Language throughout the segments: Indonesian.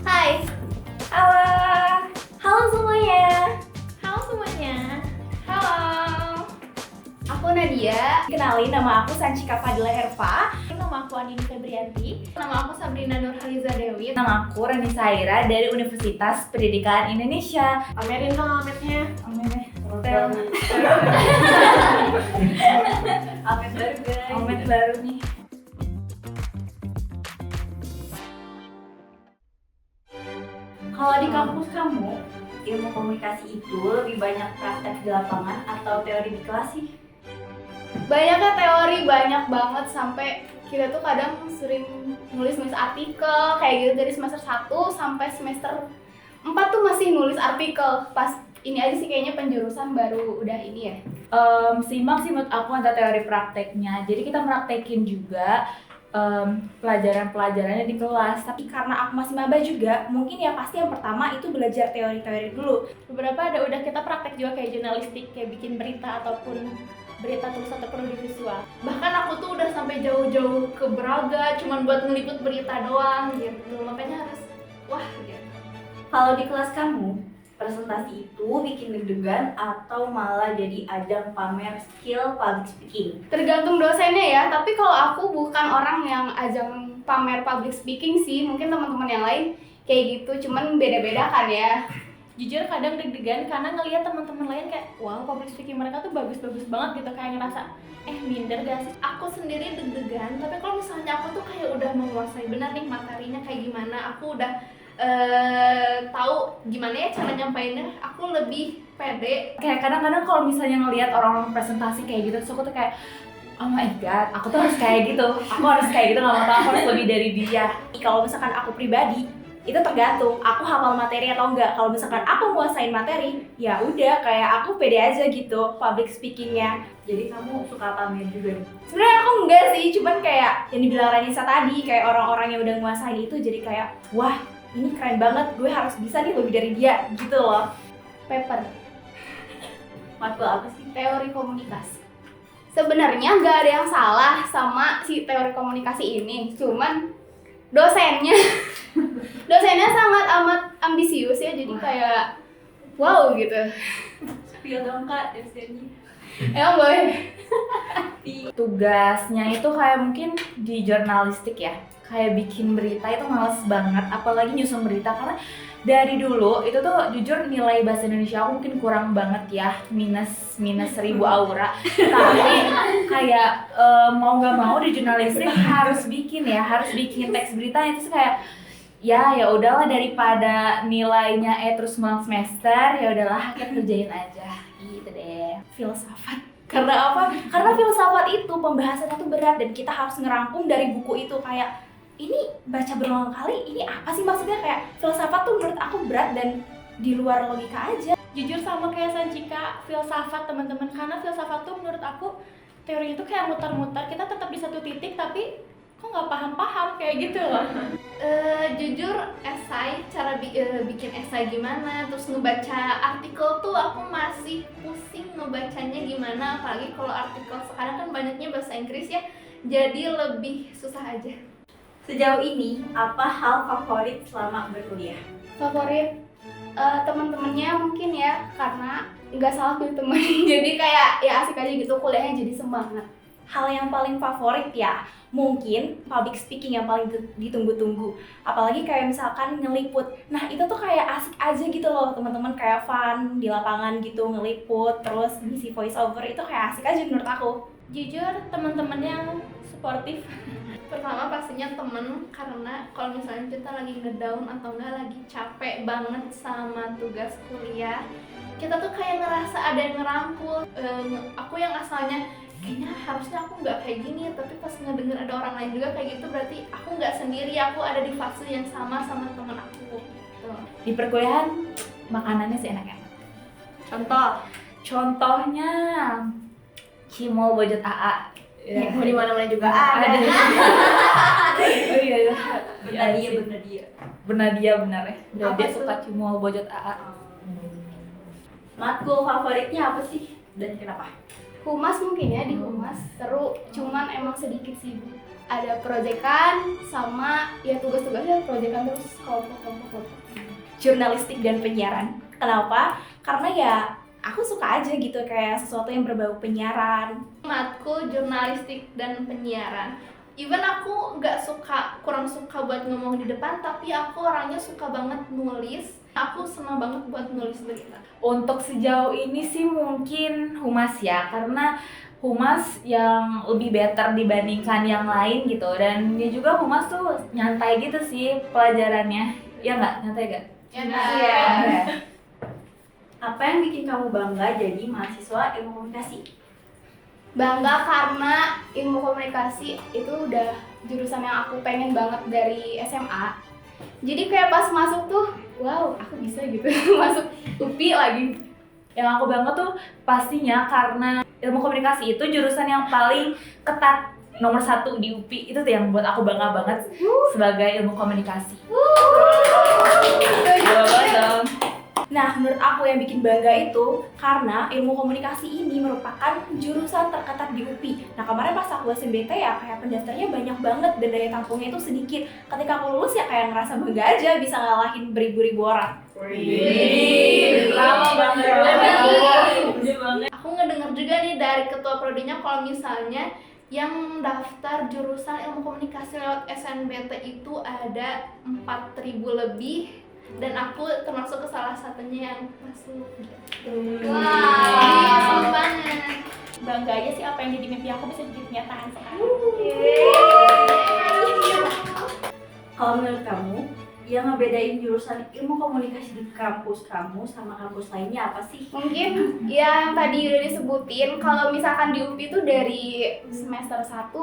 Hai. Halo. Halo semuanya. Halo semuanya. Halo. Aku Nadia. Kenalin, nama aku Sanchika Fadila Herva. Nama aku Andini Febrianti. Nama aku Sabrina Nurhaliza Dewi. Nama aku Rani Saira dari Universitas Pendidikan Indonesia. Pamerin dong ametnya. Amet Amet baru guys. Amet baru nih. Kalau di kampus kamu, ilmu komunikasi itu lebih banyak praktek di lapangan atau teori di kelas sih? Banyaknya teori, banyak banget sampai kita tuh kadang sering nulis-nulis artikel kayak gitu dari semester 1 sampai semester 4 tuh masih nulis artikel. Pas ini aja sih kayaknya penjurusan baru udah ini ya. Seimbang sih menurut aku antara teori prakteknya. Jadi kita praktekin juga pelajaran-pelajarannya di kelas. Tapi karena aku masih maba juga, mungkin ya pasti yang pertama itu belajar teori-teori dulu. Beberapa ada udah kita praktek juga kayak jurnalistik, kayak bikin berita ataupun berita tulis ataupun audiovisual. Bahkan aku tuh udah sampai jauh-jauh ke Braga cuman buat ngeliput berita doang gitu. Makanya harus wah gitu. Kalau di kelas kamu, presentasi itu bikin deg-degan atau malah jadi ajang pamer skill public speaking? Tergantung dosennya ya, tapi kalau aku bukan orang yang ajang pamer public speaking sih. Mungkin teman-teman yang lain kayak gitu, cuman beda-beda kan ya. Jujur kadang deg-degan karena ngelihat teman-teman lain kayak wow, public speaking mereka tuh bagus-bagus banget gitu, kayak ngerasa minder gak sih? Aku sendiri deg-degan, tapi kalau misalnya aku tuh kayak udah menguasai benar nih materinya kayak gimana, aku udah tahu gimana ya cara nyampainnya, aku lebih pede. Kayak kadang-kadang kalau misalnya ngelihat orang-orang presentasi kayak gitu, terus aku tuh kayak oh my god, aku tuh harus kayak gitu, aku harus kayak gitu, nggak mau tahu aku harus lebih dari dia. Kalau misalkan aku pribadi, itu tergantung aku hafal materi atau enggak. Kalau misalkan aku nguasain materi, ya udah kayak aku pede aja gitu public speakingnya. Jadi kamu suka pamer juga? Sebenarnya aku enggak sih, cuman kayak Yang dibilang Ranisa tadi, kayak orang-orang yang udah nguasain itu jadi kayak wah ini keren banget, gue harus bisa nih lebih dari dia gitu loh. paper, Matkul apa sih? teori komunikasi. Sebenarnya nggak ada yang salah sama si teori komunikasi ini, cuman dosennya dosennya sangat amat ambisius ya, jadi kayak wow gitu. Spill dong kak dosennya. Emang boleh? Tugasnya itu kayak mungkin di jurnalistik ya, kayak bikin berita itu males banget, apalagi nyusun berita. Karena dari dulu itu tuh jujur nilai bahasa Indonesia aku mungkin kurang banget ya, minus 1000 aura. Tapi kayak mau nggak mau di jurnalistik harus bikin teks berita. Itu kayak ya udahlah, daripada nilainya terus mau semester, ya udahlah kita kerjain aja gitu deh. Filsafat. Karena apa? Karena filsafat itu pembahasannya tuh berat dan kita harus ngerangkum dari buku itu. Kayak ini baca berulang kali, ini apa sih maksudnya? Kayak filsafat tuh menurut aku berat dan di luar logika aja. Jujur sama kayak Sanchika, filsafat teman-teman, karena filsafat tuh menurut aku teorinya tuh kayak muter-muter, kita tetap di satu titik tapi kok nggak paham-paham kayak gitu loh. Jujur esai, cara bikin esai gimana, terus ngebaca artikel tuh aku masih pusing ngebacanya gimana, apalagi kalau artikel sekarang kan banyaknya bahasa Inggris ya, jadi lebih susah aja. Sejauh ini, apa hal favorit selama berkuliah? Favorit teman-temannya mungkin ya, karena nggak salah pilih temen jadi kayak ya asik aja gitu, kuliahnya jadi semangat. Hal yang paling favorit ya, mungkin public speaking yang paling ditunggu-tunggu. Apalagi kayak misalkan ngeliput. Nah itu tuh kayak asik aja gitu loh teman-teman, kayak fun di lapangan gitu, ngeliput terus ngisi voice over, itu kayak asik aja menurut aku. Jujur teman-teman yang suportif. Pertama pastinya temen, karena kalau misalnya kita lagi ngedown atau enggak lagi capek banget sama tugas kuliah, kita tuh kayak ngerasa ada yang ngerangkul. Aku yang asalnya kayaknya harusnya aku nggak kayak gini, tapi pas ngedenger ada orang lain juga kayak gitu, berarti aku nggak sendiri, aku ada di fase yang sama teman aku gitu. Di perkuliahan makanannya sih enak-enak. Contohnya Cimol Bojot AA. Ya, di mana-mana juga ada. ada. Oh iya. Bernadia benar ya. Apa Dia tuh? suka Cimol Bojot AA. Matkul favoritnya apa sih dan kenapa? Humas mungkin ya, di humas seru, cuman emang sedikit sibuk. ada proyekan sama ya tugas-tugasnya proyekan terus kelompok. Jurnalistik dan penyiaran. Kenapa? Karena ya aku suka aja gitu kayak sesuatu yang berbau penyiaran. Matkul jurnalistik dan penyiaran. Even aku kurang suka buat ngomong di depan, tapi aku orangnya suka banget nulis. Aku senang banget buat nulis berita. Untuk sejauh ini sih mungkin humas ya, karena humas yang lebih better dibandingkan yang lain gitu. Dan dia juga humas tuh nyantai gitu sih pelajarannya. Ya nggak? Nyantai nggak? Iya. Apa yang bikin kamu bangga jadi mahasiswa ilmu komunikasi? Bangga karena ilmu komunikasi itu udah jurusan yang aku pengen banget dari SMA. Jadi kayak pas masuk tuh, wow, aku bisa gitu masuk UPI lagi. Yang aku bangga tuh pastinya karena ilmu komunikasi itu jurusan yang paling ketat, nomor 1 di UPI. Itu tuh yang buat aku bangga banget sebagai ilmu komunikasi. Bangga banget dong. Nah, menurut aku yang bikin bangga itu karena ilmu komunikasi ini merupakan jurusan terketat di UPI. Nah, kemarin pas aku SNBT ya kayak pendaftarnya banyak banget dan daya tampungnya itu sedikit. Ketika aku lulus ya kayak ngerasa bangga aja bisa ngalahin beribu-ribu orang. Lama banget. Aku ngedengar juga nih dari ketua prodinya kalau misalnya yang daftar jurusan ilmu komunikasi lewat SNBT itu ada 4.000 lebih. Dan aku termasuk ke salah satunya yang masuk gitu. Wah, Seneng banget. bangga aja sih apa yang jadi mimpi aku bisa jadi kenyataan sekarang. Kalau menurut kamu, yang ngebedain jurusan ilmu komunikasi di kampus kamu sama kampus lainnya apa sih? Mungkin ya yang tadi udah disebutin, kalau misalkan di UPI tuh dari semester 1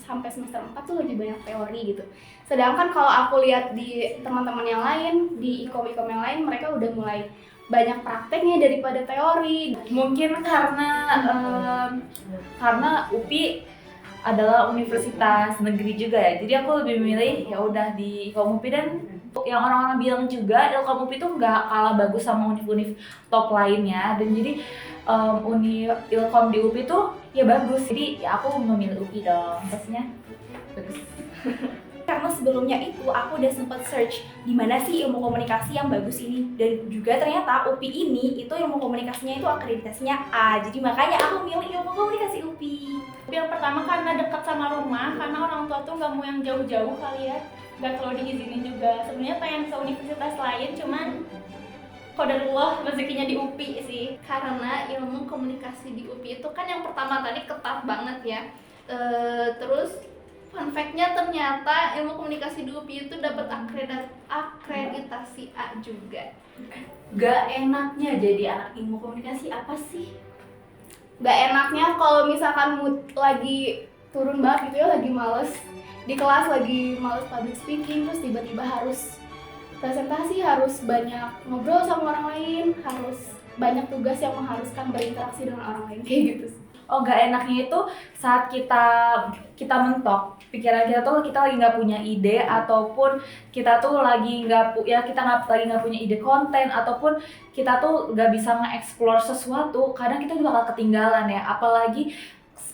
sampai semester 4 tuh lebih banyak teori gitu. Sedangkan kalau aku lihat di teman-teman yang lain, di ikom-ikom yang lain, mereka udah mulai banyak prakteknya daripada teori. Mungkin karena UPI adalah universitas negeri juga ya, jadi aku lebih memilih ya udah di Ilkom UPI. Dan yang orang-orang bilang juga Ilkom UPI tuh nggak kalah bagus sama univ-univ top lainnya, dan jadi Ilkom di UPI tuh ya bagus, jadi ya aku memilih UPI dong, pastinya bagus. Karena sebelumnya itu aku udah sempat search di mana sih ilmu komunikasi yang bagus ini, dan juga ternyata UPI ini itu ilmu komunikasinya itu akreditasinya A, jadi makanya aku milih ilmu komunikasi UPI. Yang pertama karena dekat sama rumah, karena orang tua tuh nggak mau yang jauh-jauh kali ya, nggak terlalu diizinin juga. Sebenarnya pengen ke universitas lain, cuman qadarullah rezekinya di UPI sih. Karena ilmu komunikasi di UPI itu kan yang pertama tadi ketat banget ya. Terus fun fact-nya ternyata ilmu komunikasi di UPI itu dapat akreditasi A juga. Gak enaknya jadi anak ilmu komunikasi apa sih? Gak enaknya kalau misalkan mood lagi turun banget gitu ya, lagi males di kelas, lagi males public speaking, terus tiba-tiba harus presentasi, harus banyak ngobrol sama orang lain, harus banyak tugas yang mengharuskan berinteraksi dengan orang lain kayak gitu. Oh, gak enaknya itu saat kita mentok pikiran kita tuh, kita lagi nggak punya ide, ataupun kita tuh lagi nggak punya ide konten, ataupun kita tuh nggak bisa nge-explore sesuatu. Kadang kita juga bakal ketinggalan ya, apalagi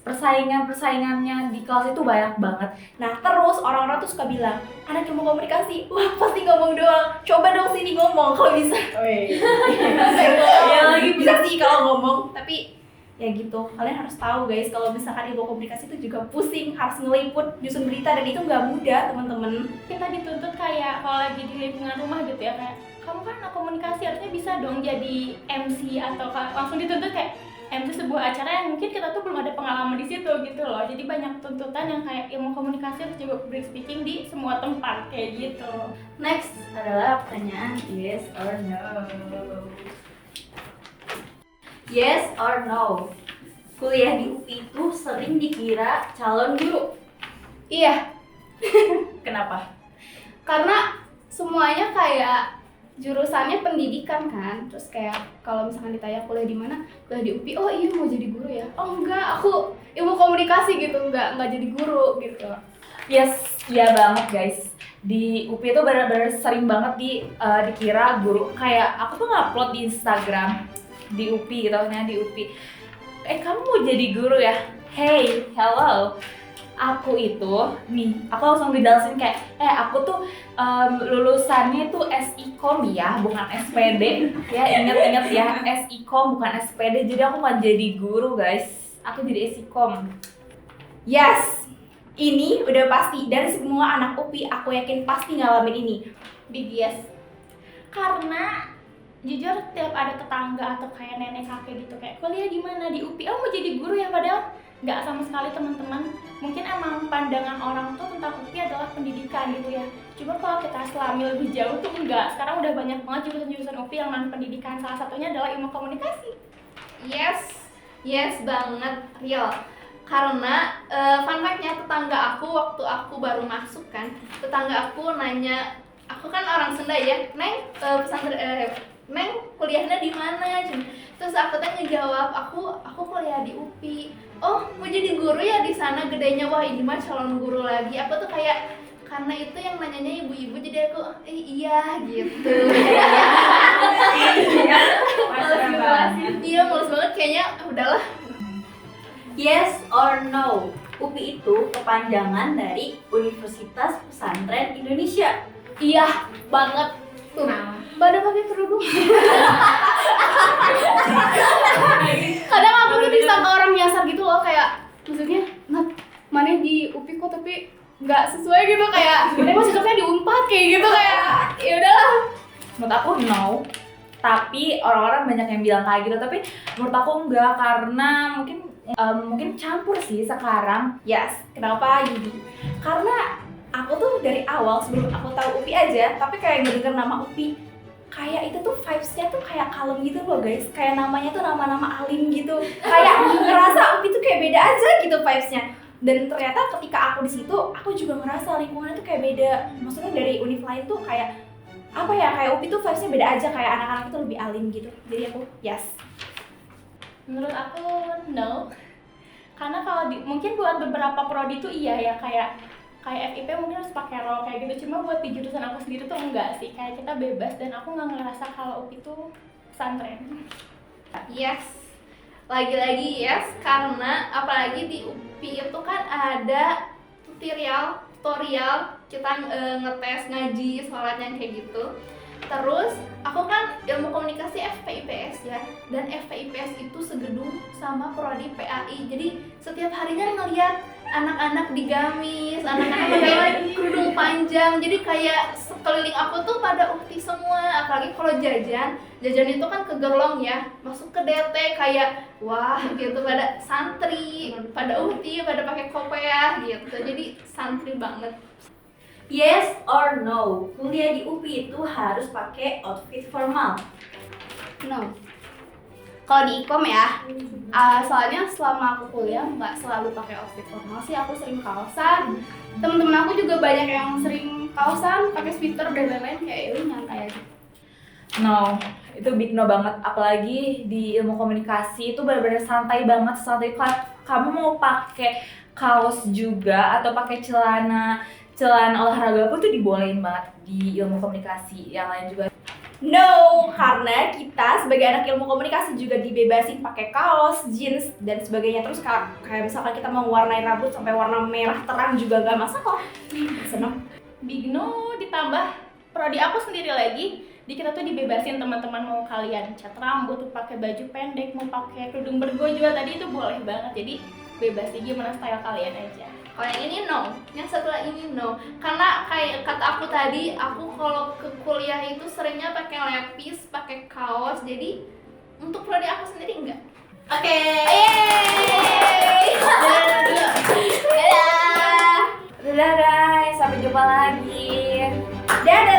persaingannya di kelas itu banyak banget. Nah terus orang-orang tuh suka bilang, anak ilmu komunikasi, wah pasti ngomong doang, coba dong sini ngomong kalau bisa. Ya lagi bisa sih kalau ngomong, tapi ya gitu, kalian harus tahu guys, kalau misalkan ilmu komunikasi itu juga pusing, harus ngeliput, nyusun berita, dan itu nggak mudah teman-teman. Kita dituntut kayak kalau lagi di lingkungan rumah gitu ya, kayak kamu kan anak komunikasi harusnya bisa dong jadi MC, atau langsung dituntut kayak MC sebuah acara yang mungkin kita tuh belum ada pengalaman di situ gitu loh. Jadi banyak tuntutan yang kayak ilmu komunikasi harus juga public speaking di semua tempat kayak gitu. Next adalah pertanyaan yes or no. Yes or no, kuliah di UPI itu sering dikira calon guru. Iya, kenapa? karena semuanya kayak jurusannya pendidikan kan, terus kayak kalau misalkan ditanya kuliah di mana, kuliah di UPI, oh iya mau jadi guru ya, oh enggak aku ilmu komunikasi gitu, enggak jadi guru gitu. Yes, iya banget guys. Di UPI itu benar-benar sering banget dikira guru. Kayak aku tuh ngupload di Instagram di UPI gitu, di UPI. Kamu mau jadi guru ya? Hey, hello. Aku itu, nih, aku langsung ngejelasin kayak, aku tuh lulusannya tuh SIKOM ya, bukan SPD. Ya, inget-inget ya, SIKOM bukan SPD, jadi aku nggak jadi guru guys. Aku jadi SIKOM. Yes, ini udah pasti. Dan semua anak UPI aku yakin pasti ngalamin ini. Big yes. Karena jujur tiap ada tetangga atau kayak nenek kakek gitu kayak kuliah di mana di UPI, oh mau jadi guru ya, padahal nggak sama sekali teman-teman. Mungkin emang pandangan orang tuh tentang UPI adalah pendidikan gitu ya. Cuma kalau kita selami lebih jauh tuh enggak. Sekarang udah banyak banget jurusan-jurusan UPI yang non pendidikan. Salah satunya adalah ilmu komunikasi. Yes banget, real. Karena fun fact-nya tetangga aku waktu aku baru masuk kan, tetangga aku nanya, aku kan orang Sunda ya, Neng Neng kuliahnya di mana? Terus aku teh ngejawab, aku kuliah di UPI. Oh, mau jadi guru ya di sana gedenya. Wah, ini mah calon guru lagi. Aku tuh kayak karena itu yang nanyanya ibu-ibu, jadi aku iya gitu. Iya, males banget kayaknya. Udahlah. Yes or no? UPI itu kepanjangan dari Universitas Pesantren Indonesia. Iya banget tuh. Pada pakai kerudung. Kadang aku tuh disangka orang nyasar gitu loh, kayak maksudnya, Nat, mana di UPI kok tapi nggak sesuai gitu, kayak emang cocoknya di Unpad kayak gitu, kayak ya udahlah. Menurut aku no, tapi orang-orang banyak yang bilang kayak gitu, tapi menurut aku enggak, karena mungkin campur sih sekarang. Yes, kenapa Yudi? Karena aku tuh dari awal sebelum aku tahu UPI aja, tapi kayak ngedenger nama UPI, kayak itu tuh vibes-nya tuh kayak kalem gitu loh guys. Kayak namanya tuh nama-nama alim gitu. Kayak ngerasa UPI tuh kayak beda aja gitu vibes-nya. Dan ternyata ketika aku di situ, aku juga ngerasa lingkungannya tuh kayak beda. Maksudnya dari univ lain tuh kayak apa ya, kayak UPI tuh vibes-nya beda aja, kayak anak-anak itu lebih alim gitu. Jadi aku yes. Menurut aku no. Karena kalau mungkin buat beberapa prodi tuh iya ya, kayak FIP mungkin harus pakai role kayak gitu. Cuma buat di jurusan aku sendiri tuh enggak sih. Kayak kita bebas dan aku nggak ngerasa kalau UPI tuh pesantren. Yes, lagi-lagi yes, karena apalagi di UPI itu kan ada tutorial kita ngetes ngaji, sholatnya kayak gitu. Terus aku kan ilmu komunikasi FPIPS ya, dan FPIPS itu segedung sama prodi PAI. Jadi setiap harinya ngeliat anak-anak di gamis, anak-anak pakai kerudung panjang. Jadi kayak sekeliling aku tuh pada ukti semua. Apalagi kalau jajan itu kan kegerlong ya, masuk ke DT kayak wah gitu, pada santri, pada ukti, pada pakai kopiah gitu. Jadi santri banget. Yes or no? Kuliah di UPI itu harus pakai outfit formal. No. Kalau di ikom ya, soalnya selama aku kuliah nggak selalu pakai outfit formal sih, aku sering kaosan. Temen-temen aku juga banyak yang sering kaosan, pakai sweater dan lain-lain, kayak ini nyantai aja. No, itu big no banget. Apalagi di ilmu komunikasi itu benar-benar santai banget, santai. Kamu mau pakai kaos juga atau pakai celana olahraga pun tuh dibolehin banget di ilmu komunikasi. Yang lain juga No, karena kita sebagai anak ilmu komunikasi juga dibebasin pakai kaos, jeans, dan sebagainya. Terus kayak misalkan kita mau warnain rambut sampai warna merah terang juga gak masalah. Seneng. Big no, ditambah prodi aku sendiri lagi, di kita tuh dibebasin teman-teman, mau kalian cat rambut, pakai baju pendek, mau pakai kerudung bergo juga tadi itu boleh banget. Jadi bebas sih, gimana style kalian aja. Kalau yang ini no, yang setelah ini no. Karena kayak kata aku tadi, aku kalau ke kuliah itu seringnya pakai lepis, pakai kaos. Jadi untuk prodi aku sendiri enggak. Oke. dadah guys, sampai jumpa lagi. Dadah!